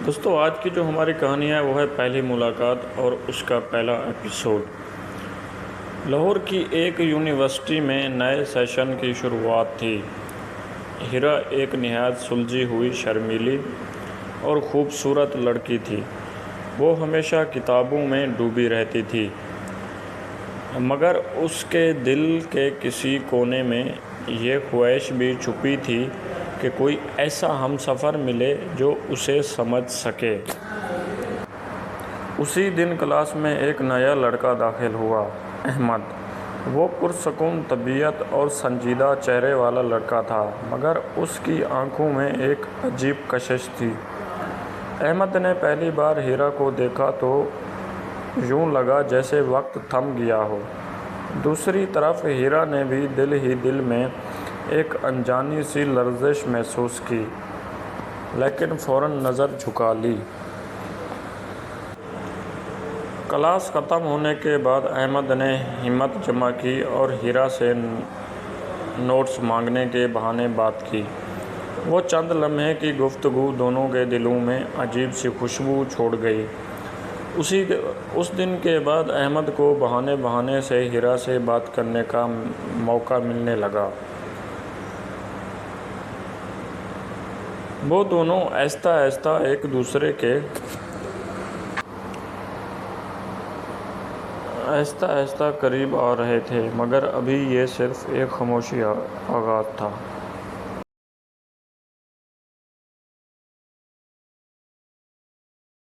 دوستو آج کی جو ہماری کہانی ہے وہ ہے پہلی ملاقات اور اس کا پہلا ایپیسوڈ۔ لاہور کی ایک یونیورسٹی میں نئے سیشن کی شروعات تھی۔ ہیرا ایک نہایت سلجھی ہوئی، شرمیلی اور خوبصورت لڑکی تھی۔ وہ ہمیشہ کتابوں میں ڈوبی رہتی تھی، مگر اس کے دل کے کسی کونے میں یہ خواہش بھی چھپی تھی کہ کوئی ایسا ہم سفر ملے جو اسے سمجھ سکے۔ اسی دن کلاس میں ایک نیا لڑکا داخل ہوا، احمد۔ وہ پرسکون طبیعت اور سنجیدہ چہرے والا لڑکا تھا، مگر اس کی آنکھوں میں ایک عجیب کشش تھی۔ احمد نے پہلی بار ہیرا کو دیکھا تو یوں لگا جیسے وقت تھم گیا ہو۔ دوسری طرف ہیرا نے بھی دل ہی دل میں ایک انجانی سی لرزش محسوس کی، لیکن فوراً نظر جھکا لی۔ کلاس ختم ہونے کے بعد احمد نے ہمت جمع کی اور ہیرا سے نوٹس مانگنے کے بہانے بات کی۔ وہ چند لمحے کی گفتگو دونوں کے دلوں میں عجیب سی خوشبو چھوڑ گئی۔ اس دن کے بعد احمد کو بہانے بہانے سے ہیرا سے بات کرنے کا موقع ملنے لگا۔ وہ دونوں آہستہ آہستہ قریب آ رہے تھے، مگر ابھی یہ صرف ایک خاموشی آغاز تھا۔